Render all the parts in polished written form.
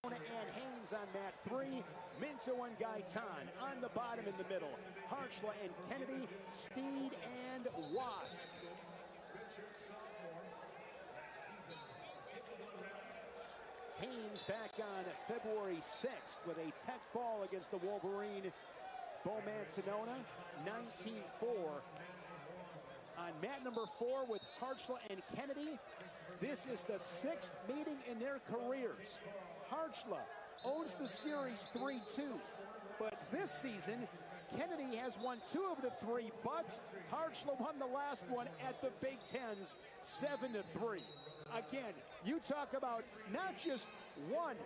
and Haynes on mat 3. Minto and Gaitan on the bottom in the middle. Harchla and Kennedy, Steed and Wask. Haynes back on February 6th with a tech fall against the Wolverine Bo Mantanona, 19-4. On mat number 4 with Harchla and Kennedy. This is the 6th meeting in their careers. Harchla owns the series 3-2, but this season, Kennedy has won 2 of the 3, but Harchla won the last one at the Big Tens, 7-3. Again, you talk about not just one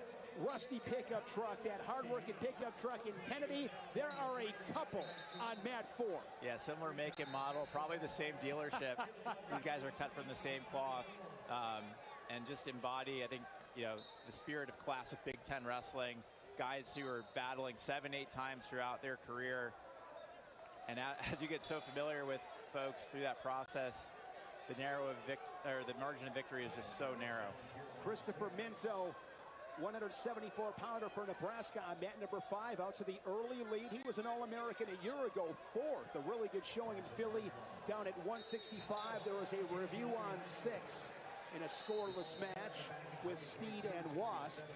rusty pickup truck, that hard-working pickup truck in Kennedy. There are a couple on mat 4. Yeah, similar make and model, probably the same dealership. These guys are cut from the same cloth, and just embody, I think, the spirit of classic Big Ten wrestling. Guys who are battling 7-8 times throughout their career, and as you get so familiar with folks through that process, the the margin of victory is just so narrow. Christopher Minto, 174-pounder for Nebraska on mat number 5, out to the early lead. He was an All-American a year ago, 4th. A really good showing in Philly. Down at 165, there was a review on 6 in a scoreless match with Steed and Wask.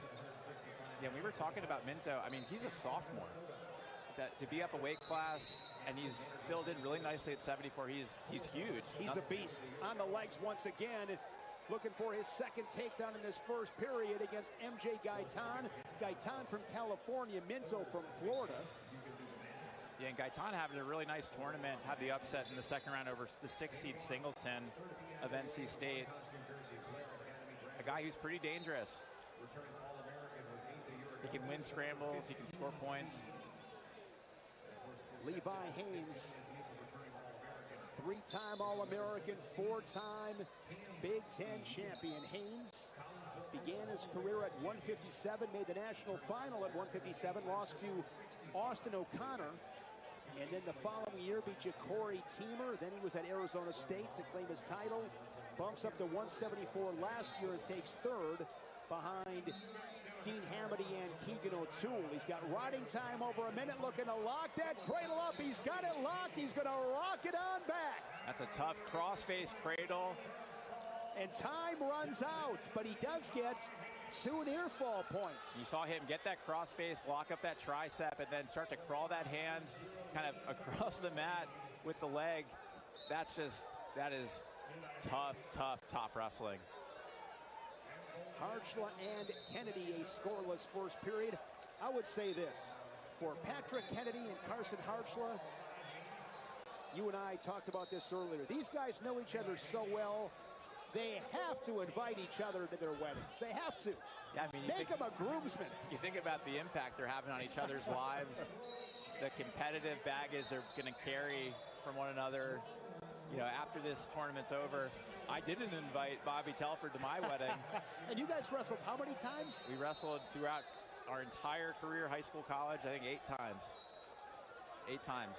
Yeah, we were talking about Minto. I mean, he's a sophomore. To be up a weight class, and he's filled in really nicely at 74. He's huge. He's a beast. On the legs once again. Looking for his second takedown in this first period against MJ Gaitan. Gaitan from California, Minto from Florida. Yeah, and Gaitan having a really nice tournament, had the upset in the second round over the 6-seed Singleton of NC State. A guy who's pretty dangerous. He can win scrambles, he can score points. Levi Haynes, 3-time All-American, 4-time Big Ten champion. Haynes began his career at 157, made the national final at 157, lost to Austin O'Connor, and then the following year beat Ja'Cory Teamer. Then he was at Arizona State to claim his title, bumps up to 174 last year and takes 3rd behind Dean Hamady and Keegan O'Toole. He's got riding time over a minute, looking to lock that cradle up. He's got it locked. He's going to rock it on back. That's a tough cross-face cradle. And time runs out, but he does get 2 near fall points. You saw him get that cross-face, lock up that tricep, and then start to crawl that hand kind of across the mat with the leg. That is tough top wrestling. Harchla and Kennedy, a scoreless first period. I would say this, for Patrick Kennedy and Carson Harchla, you and I talked about this earlier. These guys know each other so well, they have to invite each other to their weddings. They have to. Yeah, I mean, make them a groomsman. You think about the impact they're having on each other's lives, the competitive baggage they're going to carry from one another. After this tournament's over, I didn't invite Bobby Telford to my wedding. And you guys wrestled how many times? We wrestled throughout our entire career, high school, college, I think 8 times. 8 times.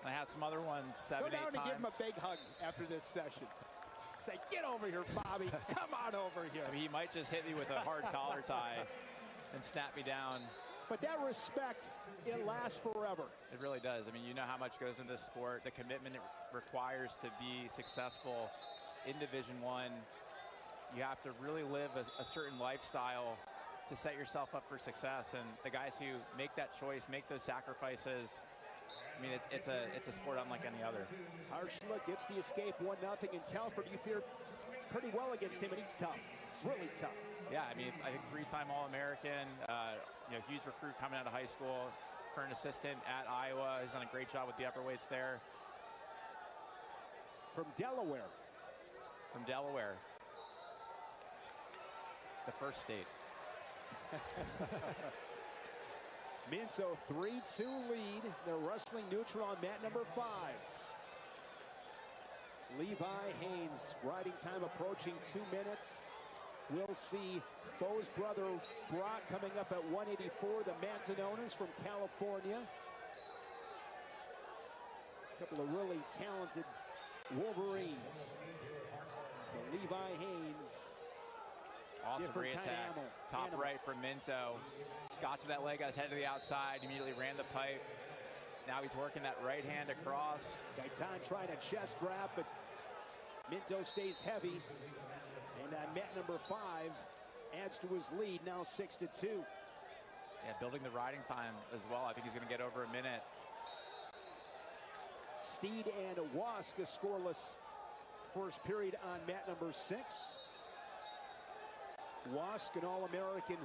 And I have some other ones, 7, 8 times. Go down and give him a big hug after this session. Say, get over here, Bobby. Come on over here. I mean, he might just hit me with a hard collar tie and snap me down. But that respect, it lasts forever. It really does. I mean, you know how much goes into this sport, the commitment it requires to be successful in Division I. You have to really live a certain lifestyle to set yourself up for success. And the guys who make that choice, make those sacrifices, I mean, it's a sport unlike any other. Harchla gets the escape, 1-0, and Telford, you fear pretty well against him, and he's tough, really tough. Yeah, I mean, I think 3-time All-American, huge recruit coming out of high school, current assistant at Iowa. He's done a great job with the upper weights there. From Delaware. From Delaware. The first state. Minto, 3-2 lead. They're wrestling neutral on mat number 5. Levi Haynes, riding time approaching 2 minutes. We'll see Bo's brother Brock coming up at 184, the Manzanones from California. A couple of really talented Wolverines. Levi Haynes Awesome different kind re-attack. of ammo. Top right from Minto. Got to that leg, got his head to the outside, immediately ran the pipe. Now he's working that right hand across. Gaitan trying a chest drop, but Minto stays heavy. And mat number 5 adds to his lead, now 6-2. Yeah, building the riding time as well. I think he's going to get over a minute. Steed and Wask a scoreless first period on mat number 6. Wask, an All-American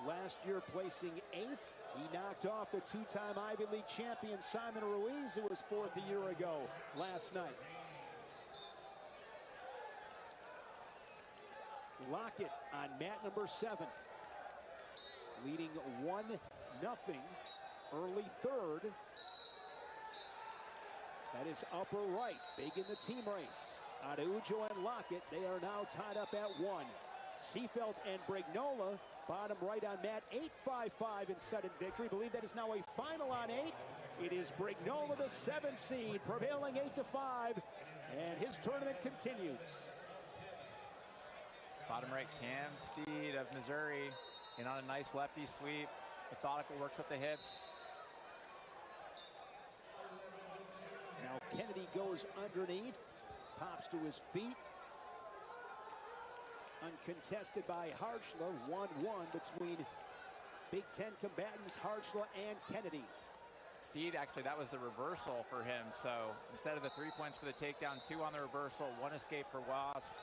last year, placing 8th. He knocked off the 2-time Ivy League champion Simon Ruiz, who was 4th a year ago last night. Lockett on mat number 7, leading 1-0 early third. That is upper right, big in the team race. Araujo and Lockett, they are now tied up at 1. Seafelt and Brignola, bottom right on mat 8, 5-5 in sudden victory. Believe that is now a final on 8. It is Brignola, the 7th seed, prevailing 8-5, and his tournament continues. Bottom right, Cam Steed of Missouri, in on a nice lefty sweep. Methodical, works up the hips. Now Kennedy goes underneath, pops to his feet. Uncontested by Harshla, 1-1 between Big Ten combatants Harshla and Kennedy. Steed, actually, that was the reversal for him. So instead of the 3 points for the takedown, 2 on the reversal, 1 escape for Wask.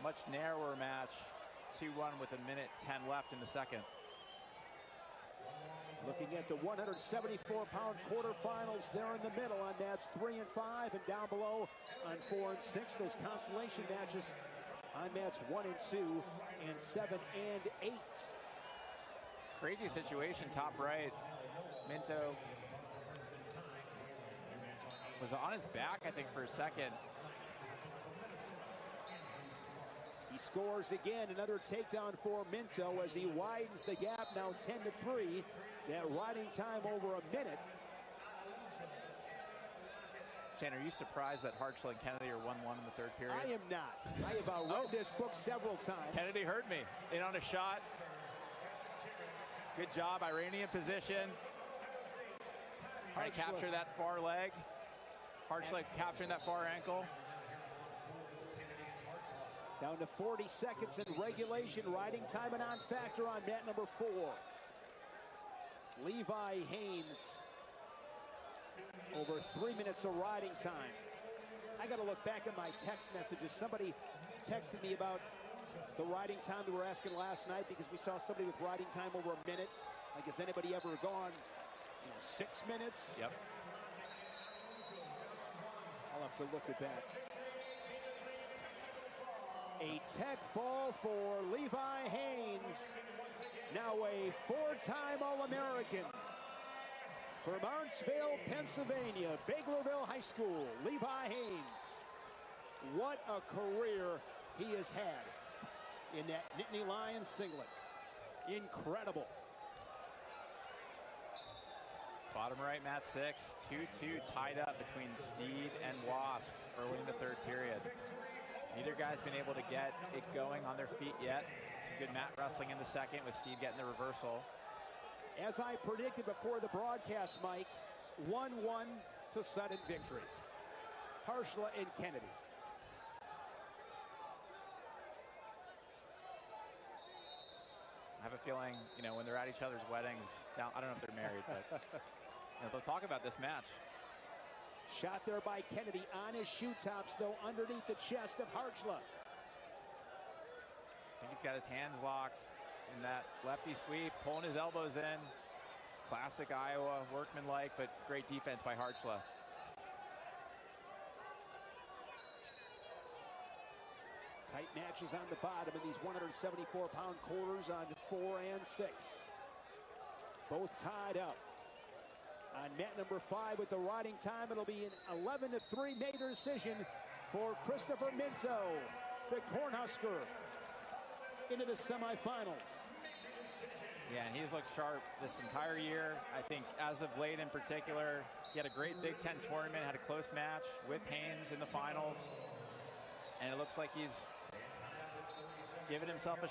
Much narrower match, 2-1 with 1:10 left in the second. Looking at the 174-pound quarterfinals, there in the middle on mats 3 and 5, and down below on 4 and 6. Those consolation matches on mats 1 and 2, and 7 and 8. Crazy situation, top right. Minto was on his back, I think, for a second. He scores again, another takedown for Minto as he widens the gap, now 10-3. That riding time over a minute. Shane, are you surprised that Harshla and Kennedy are 1-1 in the third period? I am not. I have read this book several times. Kennedy heard me. In on a shot. Good job, Iranian position. Trying to capture that far leg. Harshla capturing that far ankle. Down to 40 seconds in regulation. Riding time a non-factor on mat number 4. Levi Haynes, over 3 minutes of riding time. I got to look back at my text messages. Somebody texted me about the riding time we were asking last night because we saw somebody with riding time over a minute. Like, has anybody ever gone, 6 minutes? Yep. I'll have to look at that. A tech fall for Levi Haynes. Now a 4-time All-American from Arntsville, Pennsylvania, Baylorville High School, Levi Haynes. What a career he has had in that Nittany Lions singlet. Incredible. Bottom right, mat 6, 2-2 tied up between Steed and Wask early in the third period. Neither guy's been able to get it going on their feet yet. Some good mat wrestling in the second with Steed getting the reversal. As I predicted before the broadcast, Mike, 1-1 to sudden victory. Harshla and Kennedy. I have a feeling, when they're at each other's weddings, I don't know if they're married, but they'll talk about this match. Shot there by Kennedy on his shoe tops, though, underneath the chest of Harshla. I think he's got his hands locked in that lefty sweep, pulling his elbows in. Classic Iowa, workmanlike, but great defense by Harshla. Tight matches on the bottom in these 174-pound quarters on 4 and 6. Both tied up. On mat number 5 with the riding time, it'll be an 11-3 major decision for Christopher Minto, the Cornhusker, into the semifinals. Yeah, and he's looked sharp this entire year. I think as of late in particular, he had a great Big Ten tournament, had a close match with Haynes in the finals, and it looks like he's given himself a